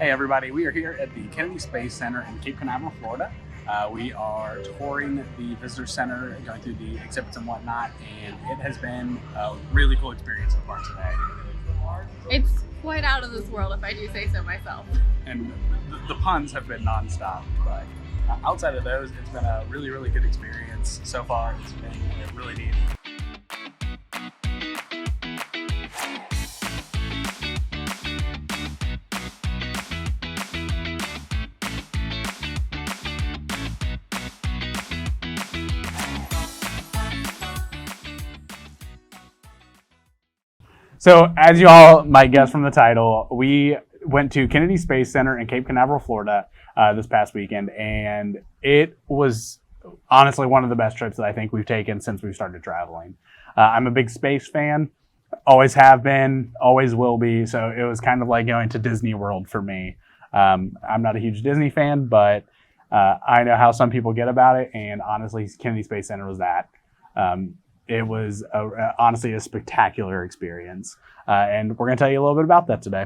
Hey everybody, we are here at the Kennedy Space Center in Cape Canaveral, Florida. We are touring the visitor center, going through the exhibits and whatnot, and it has been a really cool experience so far today. It's quite out of this world, if I do say so myself. And the puns have been nonstop, but outside of those, it's been a really, really good experience so far. It's been really neat. So, as you all might guess from the title, we went to Kennedy Space Center in Cape Canaveral, Florida this past weekend, and it was honestly one of the best trips that I think we've taken since we've started traveling. I'm a big space fan, always have been, always will be, so it was kind of like going to Disney World for me. I'm not a huge Disney fan, but I know how some people get about it, and honestly, Kennedy Space Center was that. It was honestly a spectacular experience, and we're going to tell you a little bit about that today.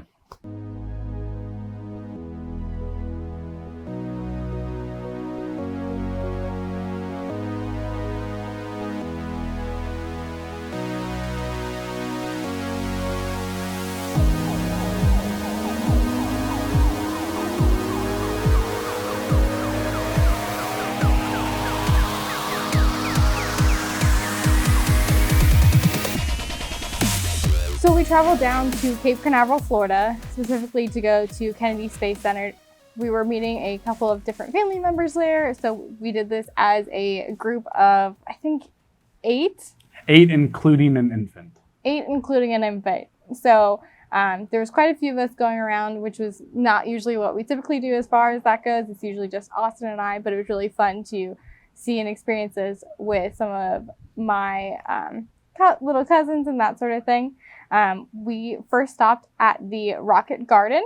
So we traveled down to Cape Canaveral, Florida, specifically to go to Kennedy Space Center. We were meeting a couple of different family members there, so we did this as a group of, I think, 8? 8 including an infant. 8 including an infant. So there was quite a few of us going around, which was not usually what we typically do as far as that goes. It's usually just Austin and I, but it was really fun to see and experience this with some of my little cousins and that sort of thing. We first stopped at the Rocket Garden,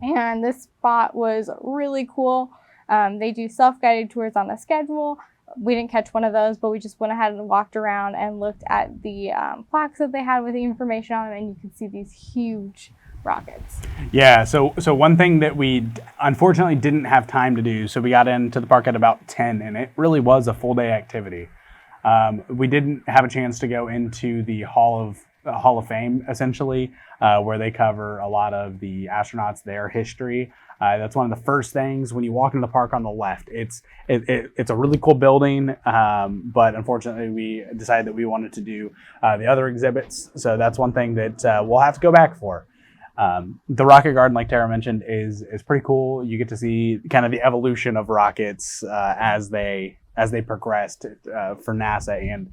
and this spot was really cool. They do self-guided tours on the schedule. We didn't catch one of those, but we just went ahead and walked around and looked at the plaques that they had with the information on them, and you could see these huge rockets. Yeah, so one thing that we unfortunately didn't have time to do, so we got into the park at about 10, and it really was a full day activity. We didn't have a chance to go into the Hall of Fame, essentially, where they cover a lot of the astronauts, their history. That's one of the first things when you walk into the park on the left. It's a really cool building, but unfortunately we decided that we wanted to do the other exhibits. So that's one thing that we'll have to go back for. The Rocket Garden, like Tara mentioned, is pretty cool. You get to see kind of the evolution of rockets as they progressed for NASA and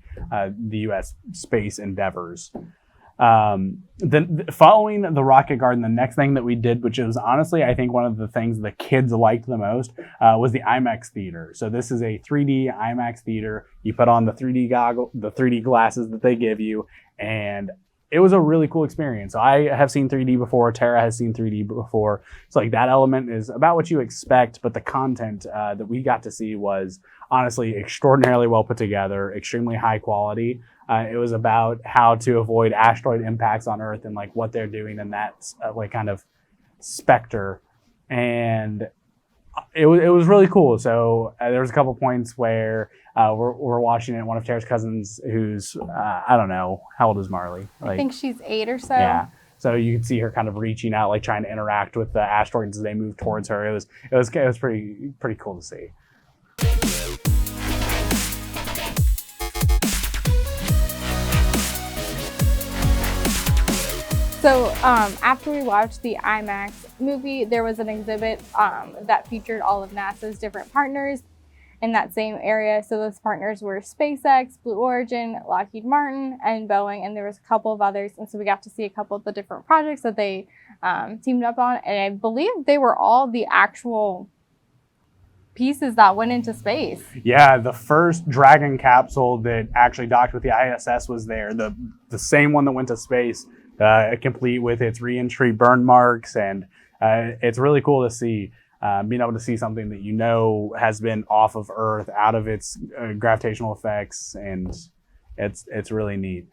the U.S. space endeavors. Then following the Rocket Garden, the next thing that we did, which was honestly, I think one of the things the kids liked the most, was the IMAX Theater. So this is a 3D IMAX Theater. You put on the 3D glasses that they give you, and it was a really cool experience. So I have seen 3D before. Tara has seen 3D before. So like that element is about what you expect, but the content that we got to see was honestly extraordinarily well put together, extremely high quality. It was about how to avoid asteroid impacts on Earth and like what they're doing in that like kind of specter, and it was really cool. So there was a couple points where we're watching it. One of Tara's cousins, who's I don't know, how old is Marley? I think she's 8 or so. Yeah. So you can see her kind of reaching out, like trying to interact with the asteroids as they move towards her. It was pretty cool to see. So after we watched the IMAX movie, there was an exhibit that featured all of NASA's different partners in that same area. So those partners were SpaceX, Blue Origin, Lockheed Martin, and Boeing, and there was a couple of others. And so we got to see a couple of the different projects that they teamed up on. And I believe they were all the actual pieces that went into space. Yeah, the first Dragon capsule that actually docked with the ISS was there. The same one that went to space, complete with its re-entry burn marks, and it's really cool to see being able to see something that you know has been off of Earth, out of its gravitational effects, and it's really neat.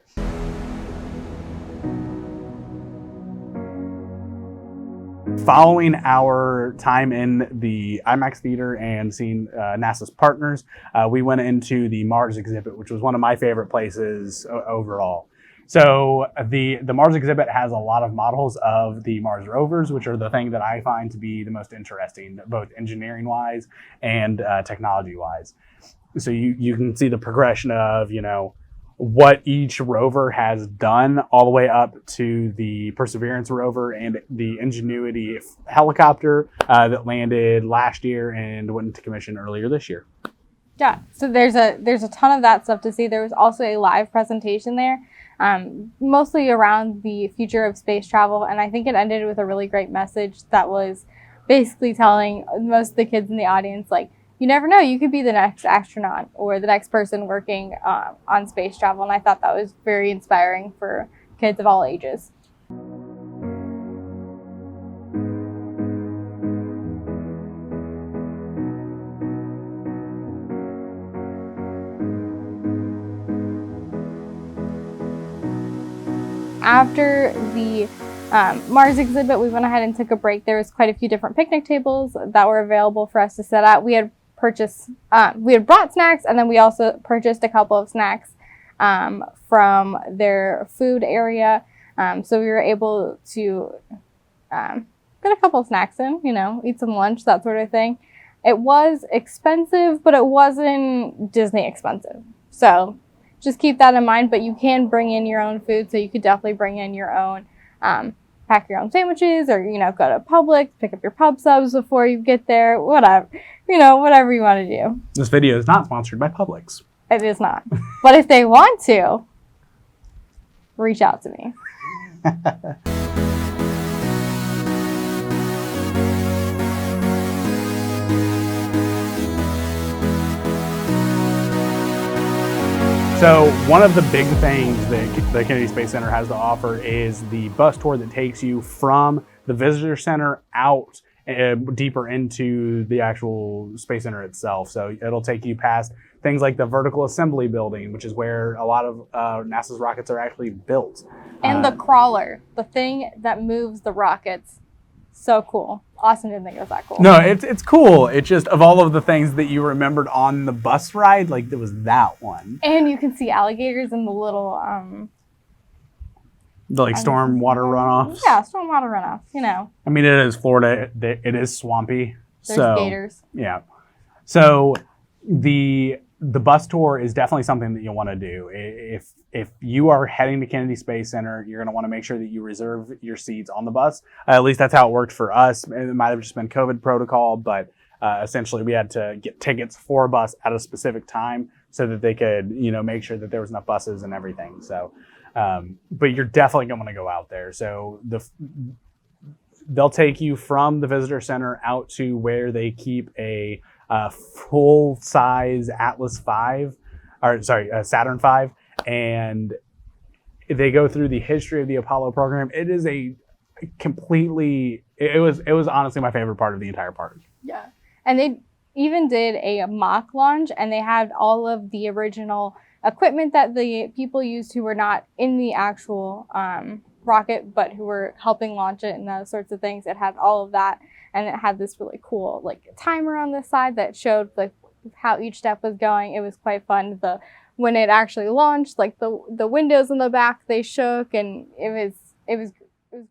Following our time in the IMAX Theater and seeing NASA's partners, we went into the Mars exhibit, which was one of my favorite places overall. So the Mars exhibit has a lot of models of the Mars rovers, which are the thing that I find to be the most interesting, both engineering-wise and technology-wise. So you can see the progression of, what each rover has done all the way up to the Perseverance rover and the Ingenuity helicopter that landed last year and went into commission earlier this year. Yeah, so there's a ton of that stuff to see. There was also a live presentation there, mostly around the future of space travel, and I think it ended with a really great message that was basically telling most of the kids in the audience, like, you never know, you could be the next astronaut or the next person working on space travel. And I thought that was very inspiring for kids of all ages. After the Mars exhibit, we went ahead and took a break. There was quite a few different picnic tables that were available for us to sit at. We had brought snacks, and then we also purchased a couple of snacks from their food area. So we were able to get a couple of snacks in, eat some lunch, that sort of thing. It was expensive, but it wasn't Disney expensive. So just keep that in mind, but you can bring in your own food. So you could definitely bring in your own, pack your own sandwiches, or, go to Publix, pick up your pub subs before you get there, whatever, whatever you want to do. This video is not sponsored by Publix. It is not. But if they want to, reach out to me. So one of the big things that the Kennedy Space Center has to offer is the bus tour that takes you from the visitor center out deeper into the actual Space Center itself. So it'll take you past things like the vertical assembly building, which is where a lot of NASA's rockets are actually built. And the crawler, the thing that moves the rockets. So cool. Austin didn't think it was that cool. No, it's cool. It's just, of all of the things that you remembered on the bus ride, there was that one. And you can see alligators in the little storm water runoffs. Yeah, storm water runoffs, I mean, it is Florida. It is swampy. There's gators. Yeah. So the bus tour is definitely something that you'll want to do. If you are heading to Kennedy Space Center, you're going to want to make sure that you reserve your seats on the bus. At least that's how it worked for us. It might have just been COVID protocol, but essentially we had to get tickets for a bus at a specific time so that they could, make sure that there was enough buses and everything. So, but you're definitely going to want to go out there. So they'll take you from the visitor center out to where they keep a full-size Saturn V, and they go through the history of the Apollo program. It is it was honestly my favorite part of the entire park. Yeah, and they even did a mock launch, and they had all of the original equipment that the people used who were not in the actual rocket, but who were helping launch it and those sorts of things. It had all of that. And it had this really cool timer on the side that showed how each step was going. It was quite fun. When it actually launched, the windows in the back, they shook, and it was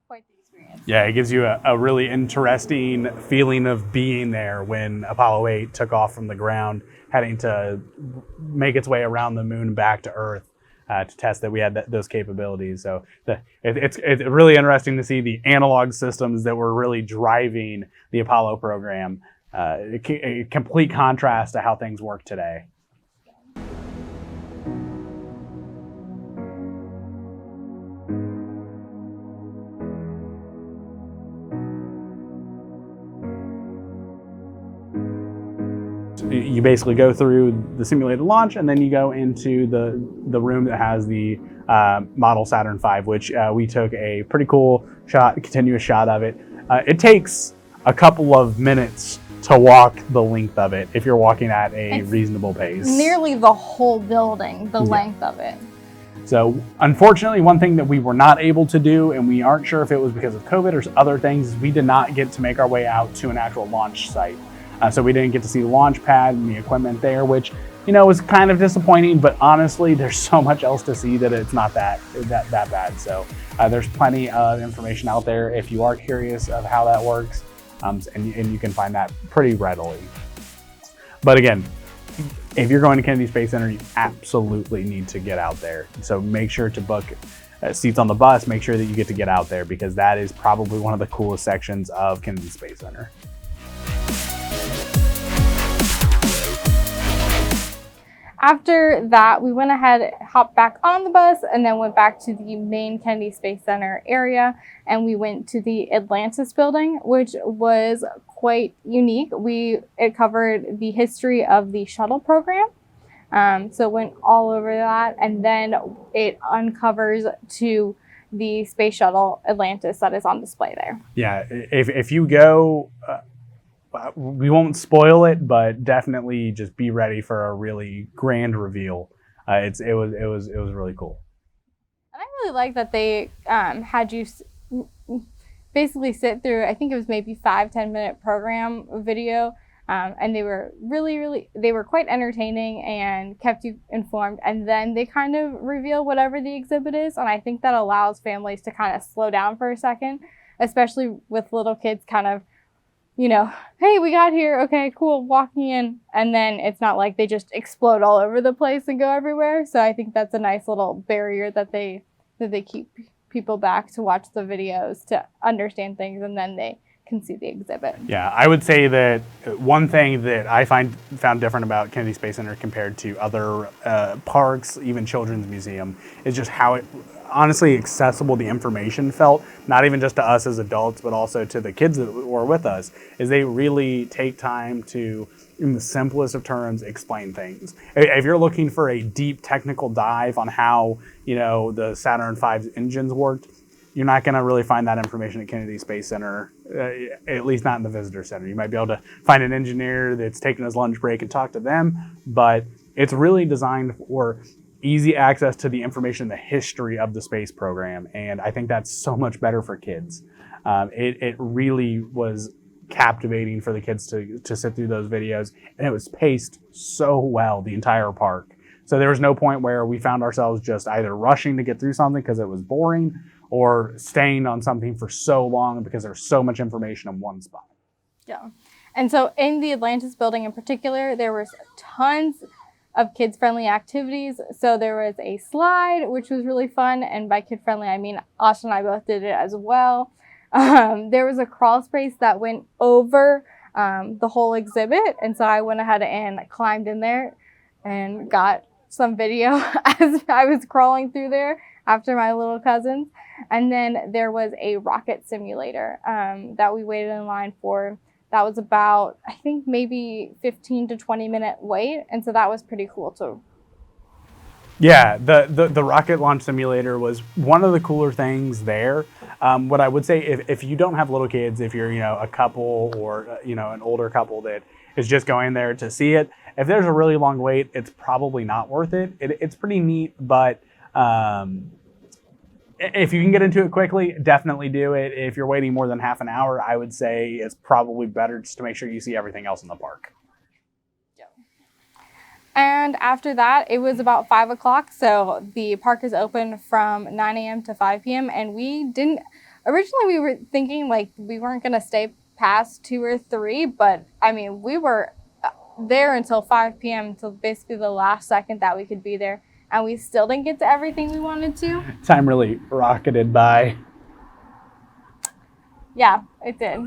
quite the experience. Yeah, it gives you a really interesting feeling of being there when Apollo 8 took off from the ground, heading to make its way around the moon back to Earth. To test that we had those capabilities. So it's really interesting to see the analog systems that were really driving the Apollo program. A complete contrast to how things work today. You basically go through the simulated launch, and then you go into the room that has the model Saturn V, which we took a pretty cool continuous shot of it. It takes a couple of minutes to walk the length of it if you're walking at a reasonable pace. Nearly the whole building, the length of it. So unfortunately, one thing that we were not able to do, and we aren't sure if it was because of COVID or other things, is we did not get to make our way out to an actual launch site. So we didn't get to see the launch pad and the equipment there, which, was kind of disappointing, but honestly, there's so much else to see that it's not that bad. So there's plenty of information out there if you are curious of how that works, and you can find that pretty readily. But again, if you're going to Kennedy Space Center, you absolutely need to get out there. So make sure to book seats on the bus, make sure that you get to get out there, because that is probably one of the coolest sections of Kennedy Space Center. After that, we went ahead, hopped back on the bus, and then went back to the main Kennedy Space Center area, and we went to the Atlantis building, which was quite unique. It covered the history of the shuttle program, so it went all over that, and then it uncovers to the Space Shuttle Atlantis that is on display there. Yeah, if you go, we won't spoil it, but definitely just be ready for a really grand reveal. It was really cool. And I really like that they had you basically sit through, I think it was maybe 5-10 minute program video, and they were they were quite entertaining and kept you informed, and then they kind of reveal whatever the exhibit is, and I think that allows families to kind of slow down for a second, especially with little kids kind of, hey, we got here, okay, cool, walking in, and then it's not like they just explode all over the place and go everywhere. So I think that's a nice little barrier that they keep people back to watch the videos to understand things, and then they can see the exhibit. Yeah, I would say that one thing that I found different about Kennedy Space Center compared to other parks, even Children's Museum, is just how honestly accessible the information felt, not even just to us as adults, but also to the kids that were with us, is they really take time to, in the simplest of terms, explain things. If you're looking for a deep technical dive on how, the Saturn V's engines worked, you're not going to really find that information at Kennedy Space Center, at least not in the visitor center. You might be able to find an engineer that's taking his lunch break and talk to them, but it's really designed for easy access to the information, the history of the space program, and I think that's so much better for kids. It really was captivating for the kids to sit through those videos, and it was paced so well the entire park. So there was no point where we found ourselves just either rushing to get through something because it was boring, or staying on something for so long because there's so much information in one spot. Yeah, and so in the Atlantis building in particular, there was tons of kids-friendly activities. So there was a slide, which was really fun, and by kid-friendly, I mean Austin and I both did it as well. There was a crawl space that went over the whole exhibit, and so I went ahead and climbed in there and got some video as I was crawling through there after my little cousins. And then there was a rocket simulator that we waited in line for. That was about, I think, maybe 15 to 20 minute wait. And so that was pretty cool too. Yeah, the rocket launch simulator was one of the cooler things there. What I would say, if you don't have little kids, if you're, a couple or, an older couple that is just going there to see it, if there's a really long wait, it's probably not worth it. It's pretty neat, but if you can get into it quickly, definitely do it. If you're waiting more than half an hour, I would say it's probably better just to make sure you see everything else in the park. Yeah. And after that, it was about 5 o'clock. So the park is open from 9 a.m. to 5 p.m. And originally we were thinking like we weren't going to stay past 2 or 3, but I mean, we were there until 5 p.m. until basically the last second that we could be there. And we still didn't get to everything we wanted to. Time really rocketed by. Yeah, it did.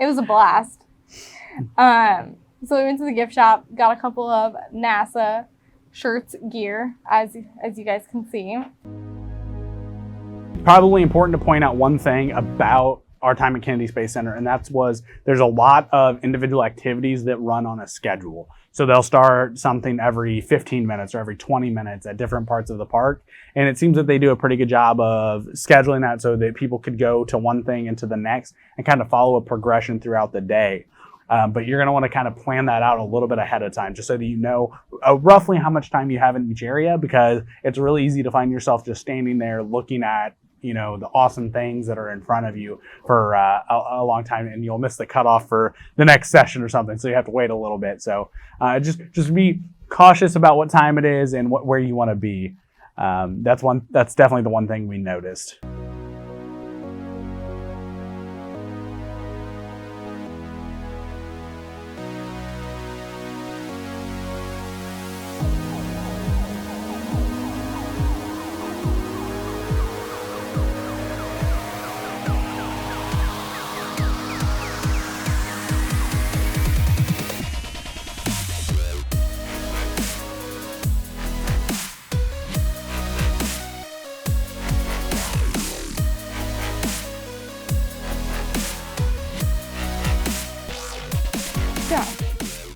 It was a blast. So we went to the gift shop, got a couple of NASA shirts, gear, as you guys can see. Probably important to point out one thing about our time at Kennedy Space Center, and there's a lot of individual activities that run on a schedule. So they'll start something every 15 minutes or every 20 minutes at different parts of the park. And it seems that they do a pretty good job of scheduling that so that people could go to one thing and to the next and kind of follow a progression throughout the day. But you're going to want to kind of plan that out a little bit ahead of time, just so that you know roughly how much time you have in each area, because it's really easy to find yourself just standing there looking at, the awesome things that are in front of you for a long time, and you'll miss the cutoff for the next session or something. So you have to wait a little bit. So just be cautious about what time it is and where you want to be. That's definitely the one thing we noticed.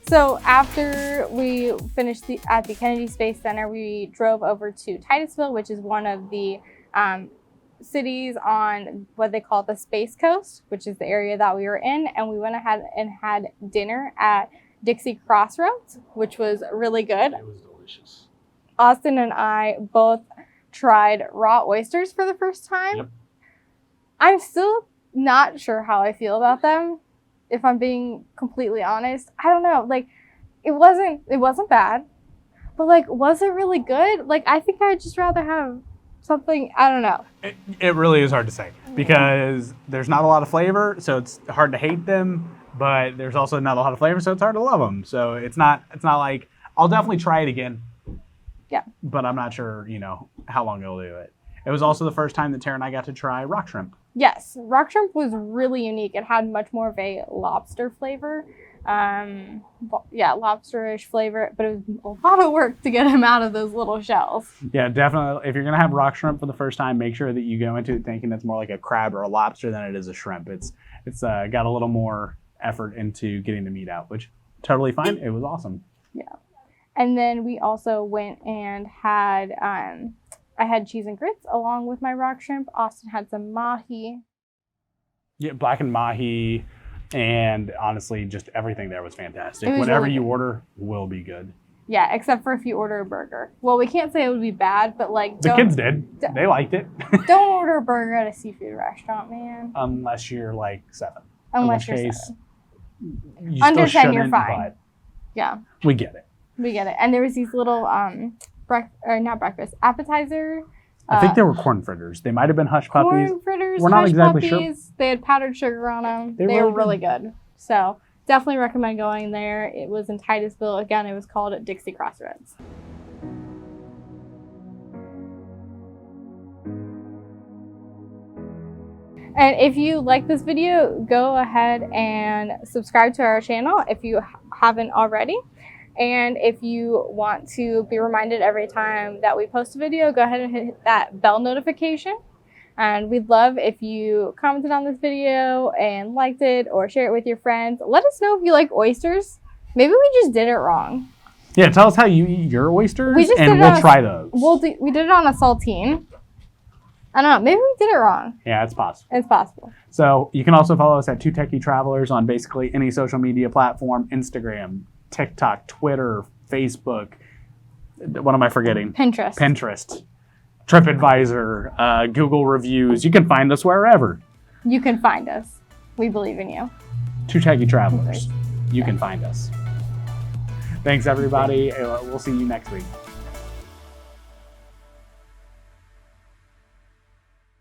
So after we finished at the Kennedy Space Center, we drove over to Titusville, which is one of the cities on what they call the Space Coast, which is the area that we were in. And we went ahead and had dinner at Dixie Crossroads, which was really good. It was delicious. Austin and I both tried raw oysters for the first time. Yep. I'm still not sure how I feel about them. If I'm being completely honest, I don't know. Like, it wasn't bad, but like, was it really good? Like, I think I'd just rather have something, I don't know. It really is hard to say, because there's not a lot of flavor, so it's hard to hate them, but there's also not a lot of flavor, so it's hard to love them. So it's not like, I'll definitely try it again. Yeah. But I'm not sure, how long it'll do it. It was also the first time that Tara and I got to try rock shrimp. Yes, rock shrimp was really unique. It had much more of a lobster flavor. Lobsterish flavor, but it was a lot of work to get him out of those little shells. Yeah, definitely. If you're going to have rock shrimp for the first time, make sure that you go into it thinking it's more like a crab or a lobster than it is a shrimp. It's got a little more effort into getting the meat out, which totally fine. It was awesome. Yeah. And then we also went and had... I had cheese and grits along with my rock shrimp. Austin had some mahi. Yeah, blackened mahi, and honestly, just everything there was fantastic. Was Whatever really you good. order will be good. Yeah, except for if you order a burger. Well, we can't say it would be bad, but like... The kids did. They liked it. Don't order a burger at a seafood restaurant, man. Unless you're like 7. Unless in which you're case, 7. You Under still 10, you're shouldn't, fine. but Yeah. we get it. We get it. And there was these little, appetizer. I think they were corn fritters. They might have been hush puppies. Corn fritters, We're not hush exactly sure. puppies. They had powdered sugar on them. They were were really good. So definitely recommend going there. It was in Titusville. Again, it was called at Dixie Crossroads. And if you like this video, go ahead and subscribe to our channel if you haven't already. And if you want to be reminded every time that we post a video, go ahead and hit that bell notification. And we'd love if you commented on this video and liked it or share it with your friends. Let us know if you like oysters. Maybe we just did it wrong. Yeah, tell us how you eat your oysters, did and it we'll try those. We did it on a saltine. I don't know. Maybe we did it wrong. Yeah, it's possible. It's possible. So you can also follow us at Two Techie Travelers on basically any social media platform: Instagram, TikTok, Twitter, Facebook. What am I forgetting? Pinterest. TripAdvisor, Google reviews. You can find us wherever. You can find us. We believe in you. Two Techie Travelers. You can find us. Thanks, everybody. We'll see you next week.